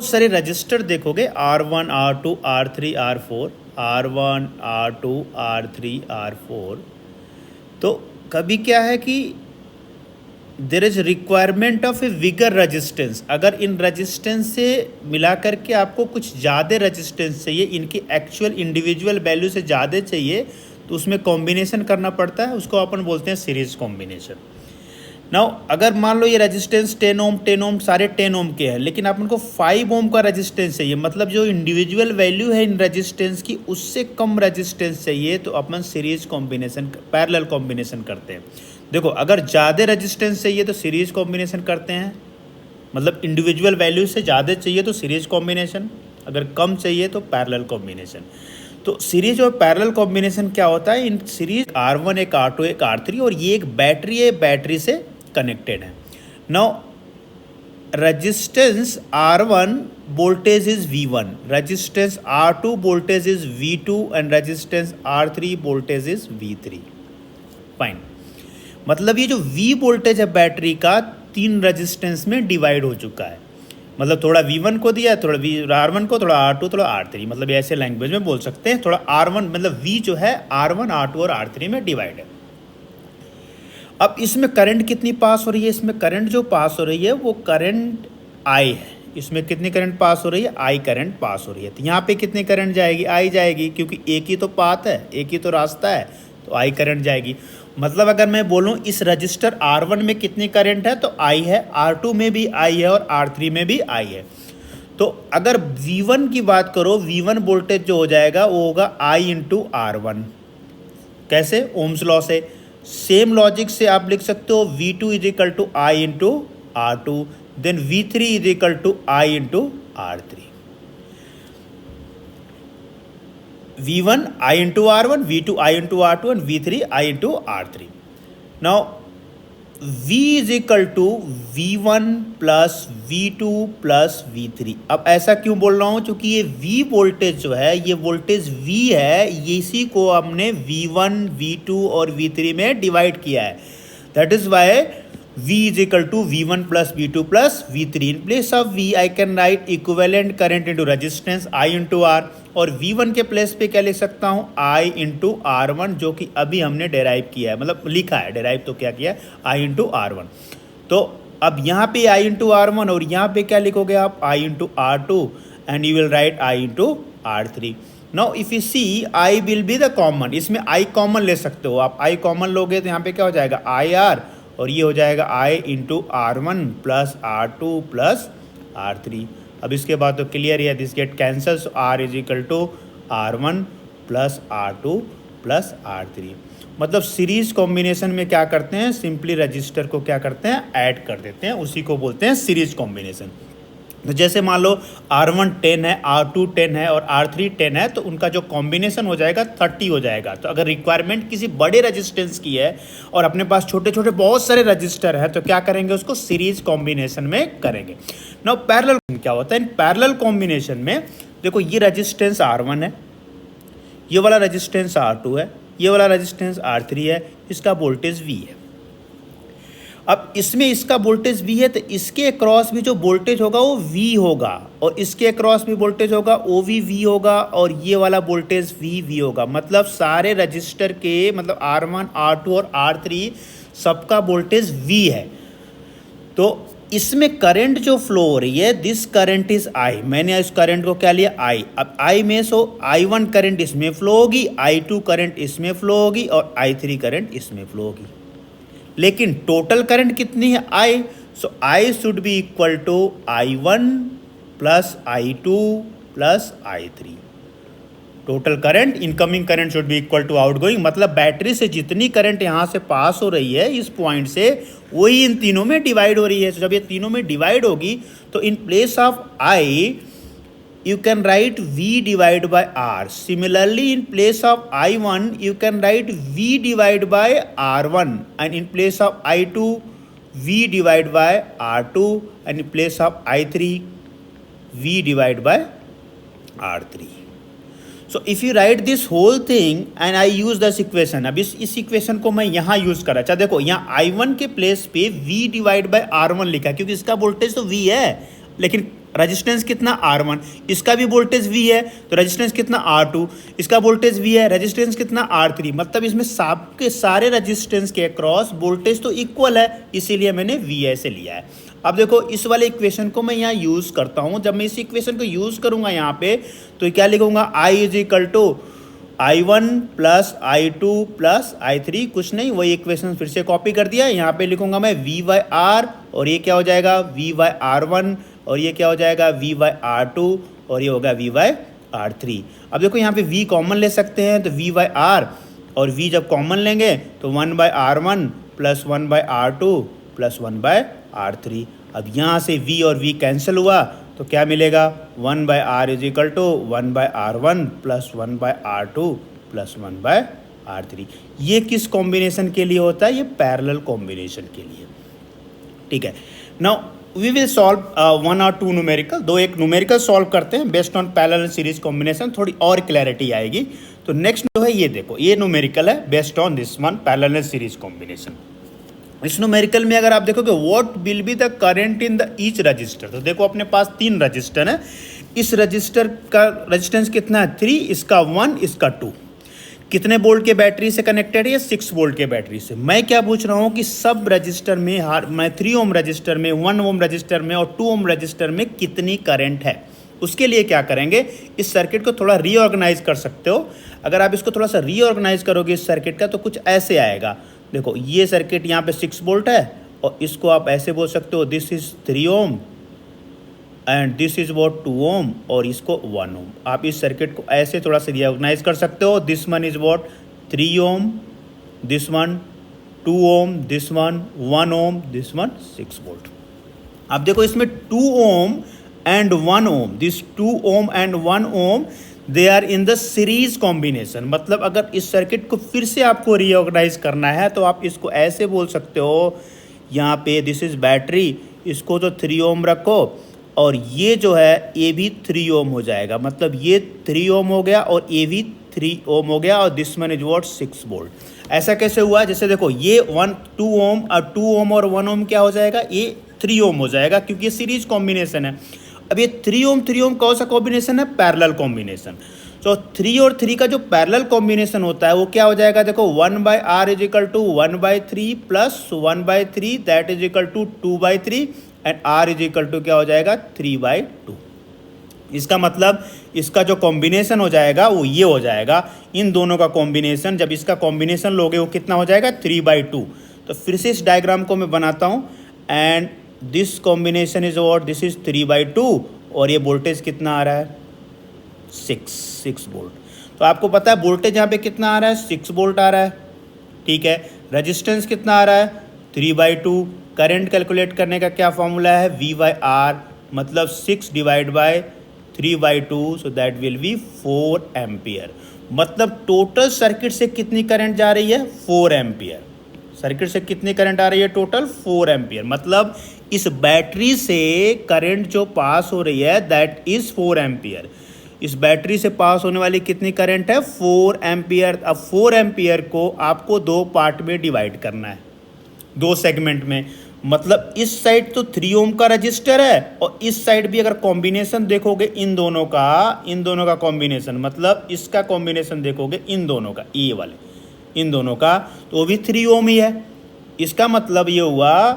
बहुत सारे रजिस्टर देखोगे R1 R2 R3 R4, R1 R2 R3 R4। तो कभी क्या है कि there is requirement of A vigour resistance. अगर इन रजिस्टेंस से मिला करके आपको कुछ ज़्यादा रजिस्टेंस चाहिए, इनकी एक्चुअल इंडिविजुअल वैल्यू से ज़्यादा चाहिए, तो उसमें कॉम्बिनेशन करना पड़ता है, उसको अपन बोलते हैं सीरीज कॉम्बिनेशन। नाउ अगर मान लो ये रेजिस्टेंस 10 ओम 10 ओम सारे 10 ओम के हैं, लेकिन अपन को 5 ओम का रेजिस्टेंस चाहिए, मतलब जो इंडिविजुअल वैल्यू है इन रेजिस्टेंस की उससे कम रेजिस्टेंस चाहिए, तो अपन सीरीज कॉम्बिनेशन पैरेलल कॉम्बिनेशन करते हैं। देखो अगर ज़्यादा रेजिस्टेंस चाहिए तो सीरीज कॉम्बिनेशन करते हैं, मतलब इंडिविजुअल वैल्यू से ज़्यादा चाहिए तो सीरीज कॉम्बिनेशन, अगर कम चाहिए तो पैरेलल कॉम्बिनेशन। तो सीरीज और पैरेलल कॉम्बिनेशन क्या होता है, इन सीरीज R1 एक R2 एक R3 और ये एक बैटरी है, बैटरी से कनेक्टेड है। Now resistance R1 voltage is V1, resistance R2 voltage is V2 and resistance R3 voltage is V3। Fine, मतलब ये जो V वोल्टेज है बैटरी का 3 रेजिस्टेंस में डिवाइड हो चुका है, मतलब थोड़ा V1 को दिया, थोड़ा R1 को, थोड़ा R2, थोड़ा R3, मतलब ऐसे लैंग्वेज में बोल सकते हैं। थोड़ा R1 मतलब V जो है R1 R2 और R3 में डिवाइड है। अब इसमें करंट कितनी पास हो रही है, इसमें करंट जो पास हो रही है वो करंट I है। इसमें कितनी करंट पास हो रही है, I करंट पास हो रही है। तो यहाँ पे कितनी करंट जाएगी, I जाएगी, क्योंकि एक ही तो पाथ है, एक ही तो रास्ता है, तो I करंट जाएगी। मतलब अगर मैं बोलूँ इस रजिस्टर R1 में कितनी करंट है, तो I है, R2 में भी I है और R3 में भी I है। तो अगर V1 की बात करो, V1 वोल्टेज जो हो जाएगा वो होगा I इंटू R1। कैसे, ओम्स लॉ से। सेम लॉजिक से आप लिख सकते हो V2 is equal to I into R2, then V3 is equal to I into R3। V1 I into R1, V2 I into R2 and V3 I into R3। Now V is equal to V1 plus V2 plus V3। अब ऐसा क्यों बोल रहा हूँ, क्योंकि ये V voltage जो है, ये वोल्टेज V है, ये इसी को हमने V1 V2 और V3 में डिवाइड किया है। That is why V is equal to V1 plus V2 plus V3। In place of V I can write equivalent current into resistance I into R, और V1 के place पे क्या लिख सकता हूँ, I इंटू R1, जो कि अभी हमने डेराइव किया है, मतलब लिखा है, डेराइव तो क्या किया है, I इंटू R1। तो अब यहाँ पे I इंटू R1 और यहाँ पे क्या लिखोगे आप, I into R2 and you will write I into R3। Now if you see I will be the common, इसमें I कॉमन ले सकते हो आप। I कॉमन लोगे तो यहाँ पे क्या हो जाएगा, IR, और ये हो जाएगा I into R1 plus R2 plus R3। अब इसके बाद तो क्लियर है, this get cancels, R is equal to R1 plus R2 plus R3। मतलब सीरीज कॉम्बिनेशन में क्या करते हैं, सिंपली रजिस्टर को क्या करते हैं, ऐड कर देते हैं, उसी को बोलते हैं सीरीज कॉम्बिनेशन। तो जैसे मान लो R1 10 है, R2 10 है और R3 10 है, तो उनका जो कॉम्बिनेशन हो जाएगा 30 हो जाएगा। तो अगर रिक्वायरमेंट किसी बड़े रजिस्टेंस की है और अपने पास छोटे छोटे बहुत सारे रजिस्टर है, तो क्या करेंगे, उसको सीरीज कॉम्बिनेशन में करेंगे। नाउ पैरेलल क्या होता है, इन पैरेलल कॉम्बिनेशन में देखो ये रजिस्टेंस R1 है, ये वाला रजिस्टेंस R2 है, ये वाला रजिस्टेंस R3 है, इसका वोल्टेज V है। अब इसमें इसका वोल्टेज V है, तो इसके अक्रॉस भी जो वोल्टेज होगा वो V होगा, और इसके अक्रॉस भी वोल्टेज होगा वो भी V होगा, और ये वाला वोल्टेज V होगा। मतलब सारे रजिस्टर के, मतलब R1 R2 और R3 सबका वोल्टेज V है। तो इसमें करंट जो फ्लो हो रही है, दिस करंट इज I, मैंने इस करंट को क्या लिया, I। अब I में सो I1 करंट इसमें फ्लो होगी, I2 करंट इसमें फ्लो होगी और I3 करंट इसमें फ्लो होगी। लेकिन टोटल करंट कितनी है, I, so I should be equal to I1 plus I2 plus I3। Total current, incoming current should be equal to outgoing. मतलब बैटरी से जितनी करंट यहाँ से पास हो रही है इस पॉइंट से, वही इन तीनों में डिवाइड हो रही है। तो जब ये तीनों में डिवाइड होगी तो इन place of I you can write V divided by R. Similarly, in place of I1, you can write V divided by R1, and in place of I2, V divided by R2, and in place of I3, V divided by R3. So if you write this whole thing and I use this equation, अब इस equation को मैं यहाँ use करा। अच्छा देखो, यहाँ I1 के प्लेस पे V डिवाइड बाय R1 लिखा है, क्योंकि इसका वोल्टेज तो V है, लेकिन रेजिस्टेंस कितना R1, इसका भी वोल्टेज V है तो रेजिस्टेंस कितना R2, इसका वोल्टेज V है, रेजिस्टेंस कितना R3। मतलब इसमें सब के सारे रेजिस्टेंस के अक्रॉस वोल्टेज तो इक्वल है, इसीलिए मैंने V ऐसे लिया है। अब देखो इस वाले इक्वेशन को मैं यहाँ यूज़ करता हूँ। जब मैं इस इक्वेशन को यूज़ करूँगा यहाँ पे तो क्या लिखूँगा, I is equal to I1 plus I2 plus I3, कुछ नहीं वही इक्वेशन फिर से कॉपी कर दिया। यहाँ पे लिखूँगा मैं V बाई R और ये क्या हो जाएगा V बाई R1 और ये क्या हो जाएगा V बाई R2 और ये होगा V बाई R3। अब देखो यहाँ पे V कॉमन ले सकते हैं तो V बाई R और V जब कॉमन लेंगे तो 1 by R1 plus 1 by R2 plus 1 by R3। अब यहाँ से V और V कैंसिल हुआ तो क्या मिलेगा, 1 by R is equal to 1 by R1 plus 1 by R2 plus 1 by R3। ये किस कॉम्बिनेशन के लिए होता है, ये पैरेलल कॉम्बिनेशन के लिए। ठीक है, नाउ वी विल सॉल्व 1 और 2 न्यूमेरिकल। एक न्यूमेरिकल सॉल्व करते हैं based on parallel series combination, थोड़ी और क्लैरिटी आएगी। तो नेक्स्ट जो है ये देखो, ये न्यूमेरिकल है based on this one parallel series combination. इस न्यूमेरिकल में अगर आप देखोगे what will be the current in the each resistor, तो देखो अपने पास 3 रजिस्टर है। इस रजिस्टर का रेजिस्टेंस कितना है 3, इसका 1, इसका 2। कितने वोल्ट के बैटरी से कनेक्टेड है, 6 वोल्ट के बैटरी से। मैं क्या पूछ रहा हूँ कि सब रजिस्टर में मैं 3 ओम रजिस्टर में, 1 ओम रजिस्टर में और 2 ओम रजिस्टर में कितनी करंट है। उसके लिए क्या करेंगे, इस सर्किट को थोड़ा रीऑर्गेनाइज कर सकते हो। अगर आप इसको थोड़ा सा रीऑर्गेनाइज करोगे इस सर्किट का तो कुछ ऐसे आएगा। देखो ये सर्किट यहाँ पे 6 वोल्ट है और इसको आप ऐसे बोल सकते हो this is 3 ohm and this is what 2 ओम और इसको 1 ओम। आप इस सर्किट को ऐसे थोड़ा सा रिकॉग्नाइज कर सकते हो। This one is what 3 ohm, this one 2 ohm, this one 1 ohm, this one 6 volt. अब देखो इसमें 2 ohm and 1 ohm, this 2 ohm and 1 ohm they are in the series combination. मतलब अगर इस सर्किट को फिर से आपको रीऑर्गेनाइज करना है तो आप इसको ऐसे बोल सकते हो, यहाँ पे दिस इज बैटरी, इसको तो 3 ओम रखो और ये जो है ये भी 3 ओम हो जाएगा। मतलब ये 3 ओम हो गया और ये भी 3 ओम हो गया और this one is what 6 volt. ऐसा कैसे हुआ, जैसे देखो ये 2 ओम और 2 ओम और 1 ओम क्या हो जाएगा, ये 3 ओम हो जाएगा क्योंकि ये सीरीज कॉम्बिनेशन है। अब ये 3 ओम कौन सा कॉम्बिनेशन है, पैरेलल कॉम्बिनेशन। तो 3 और 3 का जो पैरेलल कॉम्बिनेशन होता है वो क्या हो जाएगा, देखो 1 by R is equal to 1 by 3 plus 1 by 3 that is equal to 2 by 3 and R is equal to क्या हो जाएगा 3 बाई 2। इसका मतलब इसका जो कॉम्बिनेशन हो जाएगा वो ये हो जाएगा, इन दोनों का कॉम्बिनेशन। जब इसका कॉम्बिनेशन लोगे वो कितना हो जाएगा 3 बाई 2। तो फिर से इस डायग्राम को मैं बनाता हूँ and this combination is what, this is 3 by 2 और ये वोल्टेज कितना आ रहा है 6 वोल्ट। तो आपको पता है वोल्टेज यहाँ पे कितना आ रहा है 6 वोल्ट आ रहा है। ठीक है, रेजिस्टेंस कितना आ रहा है 3 बाई 2। करंट कैलकुलेट करने का क्या फॉर्मूला है V बाई R, मतलब 6 divide by 3 by 2 so that will be 4 ampere. मतलब टोटल सर्किट से कितनी करंट जा रही है 4 एम्पियर। सर्किट से कितनी करंट आ रही है टोटल 4 एम्पियर। मतलब इस बैटरी से करंट जो पास हो रही है दैट इज 4 एम्पियर। इस बैटरी से पास होने वाली कितनी करंट है 4 एम्पियर। अब 4 एम्पियर को आपको 2 पार्ट में डिवाइड करना है, 2 सेगमेंट में। मतलब इस साइड तो 3 ओम का रजिस्टर है और इस साइड भी अगर कॉम्बिनेशन देखोगे इन दोनों का कॉम्बिनेशन, मतलब इसका कॉम्बिनेशन देखोगे इन दोनों का, ये वाले इन दोनों का, तो वो भी 3 ओम ही है। इसका मतलब ये हुआ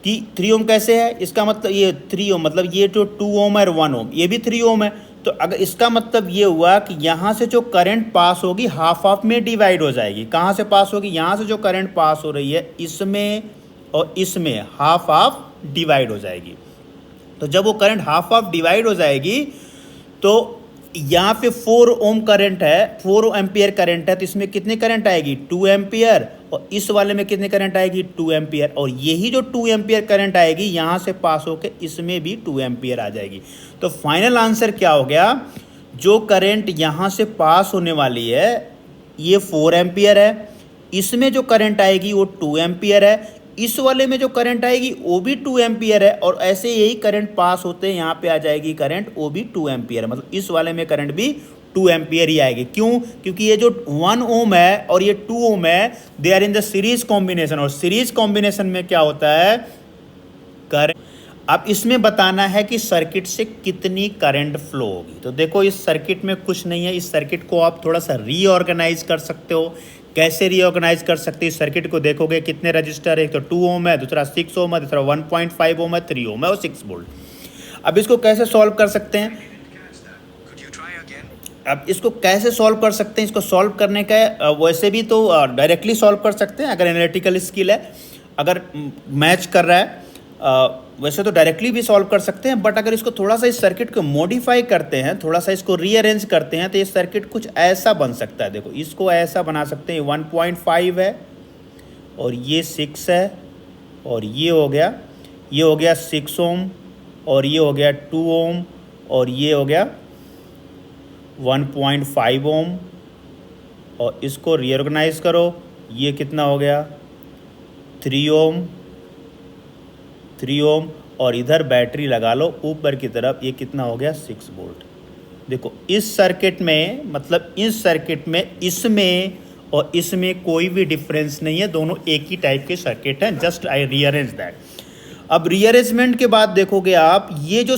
कि 3 ओम कैसे है, इसका मतलब ये 3 ओम, मतलब ये जो 2 ओम और 1 ओम ये भी 3 ओम है। तो अगर इसका मतलब ये हुआ कि यहाँ से जो करंट पास होगी हाफ हाफ में डिवाइड हो जाएगी। कहाँ से पास होगी, यहाँ से जो करंट पास हो रही है इसमें और इसमें हाफ हाफ डिवाइड हो जाएगी। तो जब वो करंट हाफ हाफ डिवाइड हो जाएगी तो यहाँ पे 4 ओम करंट है, 4 एम्पियर करंट है, तो इसमें कितनी करंट आएगी 2 एम्पियर और इस वाले में कितनी करंट आएगी 2 एम्पियर। और यही जो 2 एम्पियर करंट आएगी यहाँ से पास होकर इसमें भी 2 एम्पियर आ जाएगी। तो फाइनल आंसर क्या हो गया, जो करंट यहाँ से पास होने वाली है ये 4 एम्पियर है, इसमें जो करंट आएगी वो 2 एम्पियर है, इस वाले में जो करंट आएगी वो भी 2 एम्पियर है और ऐसे यही करंट पास होते हैं यहाँ पे आ जाएगी करंट वो भी 2 एम्पियर। मतलब इस वाले में करंट भी 2 एम्पियर ही आएगी। क्यों, क्योंकि ये जो 1 ओम है और ये 2 ओम है they are in the series combination और सीरीज कॉम्बिनेशन में क्या होता है करंट। अब इसमें बताना है कि सर्किट से कितनी करंट फ्लो होगी। तो देखो इस सर्किट में कुछ नहीं है, इस सर्किट को आप थोड़ा सा रीऑर्गेनाइज कर सकते हो। कैसे रीऑर्गेनाइज कर सकते हो? इस सर्किट को देखोगे कितने रजिस्टर है, एक तो 2 ओम है, दूसरा 6 ओम है, दूसरा 1.5 ओम है, 3 ओम है और 6 वोल्ट। अब इसको कैसे सॉल्व कर सकते हैं? अब इसको कैसे सॉल्व कर सकते हैं? इसको सॉल्व करने का वैसे भी तो डायरेक्टली सॉल्व कर सकते हैं अगर एनालिटिकल स्किल है, अगर मैच कर रहा है। वैसे तो डायरेक्टली भी सॉल्व कर सकते हैं, बट अगर इसको थोड़ा सा इस सर्किट को मॉडिफाई करते हैं, थोड़ा सा इसको रीअरेंज करते हैं, तो ये सर्किट कुछ ऐसा बन सकता है। देखो इसको ऐसा बना सकते हैं, 1.5 है और ये 6 है और ये हो गया 6 ओम और ये हो गया 2 ओम और ये हो गया 1.5 ओम। और इसको रीऑर्गेनाइज करो, ये कितना हो गया 3 ओम और इधर बैटरी लगा लो ऊपर की तरफ, ये कितना हो गया 6 वोल्ट। देखो इस सर्किट में, मतलब इस सर्किट में इसमें और इसमें कोई भी डिफरेंस नहीं है, दोनों एक ही टाइप के सर्किट हैं। Just I rearrange that. अब रीअरेंजमेंट के बाद देखोगे आप, ये जो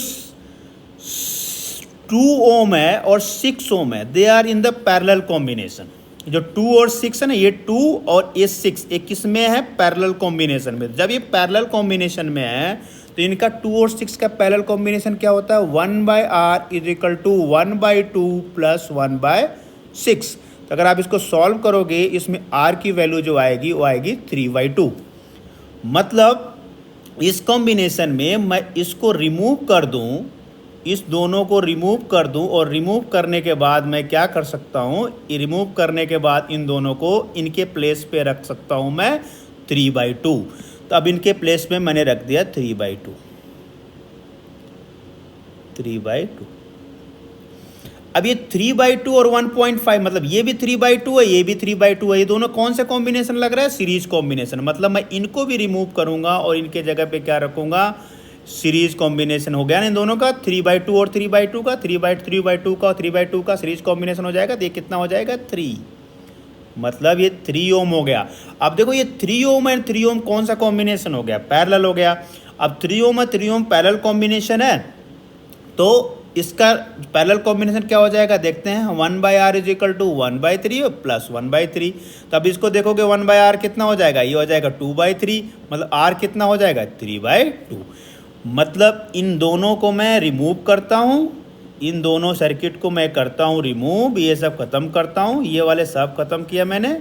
2 ओम है और 6 ओम है, they are in the parallel combination. जो 2 और 6 है ना, ये 2 और ये 6 एक किस में है? पैरेलल कॉम्बिनेशन में। जब ये पैरेलल कॉम्बिनेशन में है तो इनका 2 और 6 का पैरेलल कॉम्बिनेशन क्या होता है? 1/r is equal to 1/2 plus 1/6। तो अगर आप इसको सॉल्व करोगे, इसमें r की वैल्यू जो आएगी वो आएगी 3/2। मतलब इस कॉम्बिनेशन में मैं इसको रिमूव कर दूं, इस दोनों को रिमूव कर दूं, और रिमूव करने के बाद मैं क्या कर सकता हूं? रिमूव करने के बाद इन दोनों को इनके प्लेस पे रख सकता हूं मैं 3/2। तो अब इनके प्लेस में मैंने रख दिया 3/2। अब ये 3/2 और 1.5, मतलब ये भी 3/2 है, ये भी 3/2 है। ये दोनों कौन सा कॉम्बिनेशन लग रहा है? Series combination. मतलब मैं इनको भी रिमूव करूंगा और इनके जगह पे क्या रखूंगा? सीरीज कॉम्बिनेशन हो गया ना इन दोनों का, 3/2 और 3/2 का, 3/2 का और 3/2 का सीरीज कॉम्बिनेशन हो जाएगा। तो ये कितना हो जाएगा? 3। मतलब ये 3 ओम हो गया। अब देखो ये 3 ओम एंड 3 ओम कौन सा कॉम्बिनेशन हो गया? पैरेलल हो गया। अब 3 ओम और 3 ओम पैरेलल कॉम्बिनेशन है, तो इसका पैरेलल कॉम्बिनेशन क्या हो जाएगा? देखते हैं। 1/r इज इक्वल टू 1/3 और प्लस 1/3। तो अब इसको देखोगे 1/r कितना हो जाएगा? ये हो जाएगा 2/3। मतलब r कितना हो जाएगा? 3/2। मतलब इन दोनों को मैं रिमूव करता हूँ, इन दोनों सर्किट को मैं करता हूँ रिमूव, ये सब खत्म करता हूँ, ये वाले सब खत्म किया मैंने,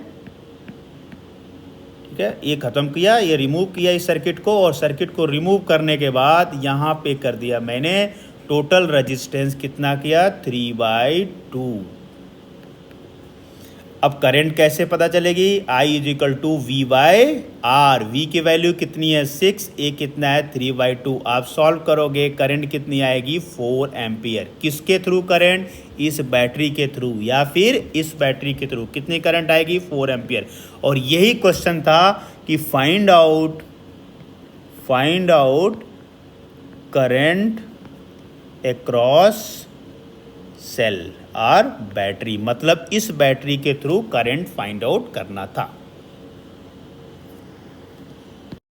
ठीक है। ये खत्म किया, ये रिमूव किया इस सर्किट को, और सर्किट को रिमूव करने के बाद यहाँ पे कर दिया मैंने टोटल रेजिस्टेंस कितना किया? 3/2। अब करंट कैसे पता चलेगी? I is equal to V/R। V की वैल्यू कितनी है? 6। A कितना है? 3/2। आप सॉल्व करोगे, करंट कितनी आएगी? 4 एम्पियर। किसके थ्रू करंट? इस बैटरी के थ्रू, या फिर इस बैटरी के थ्रू कितनी करंट आएगी? 4 एम्पियर। और यही क्वेश्चन था कि find out current across cell और बैटरी, मतलब इस बैटरी के थ्रू करंट फाइंड आउट करना था।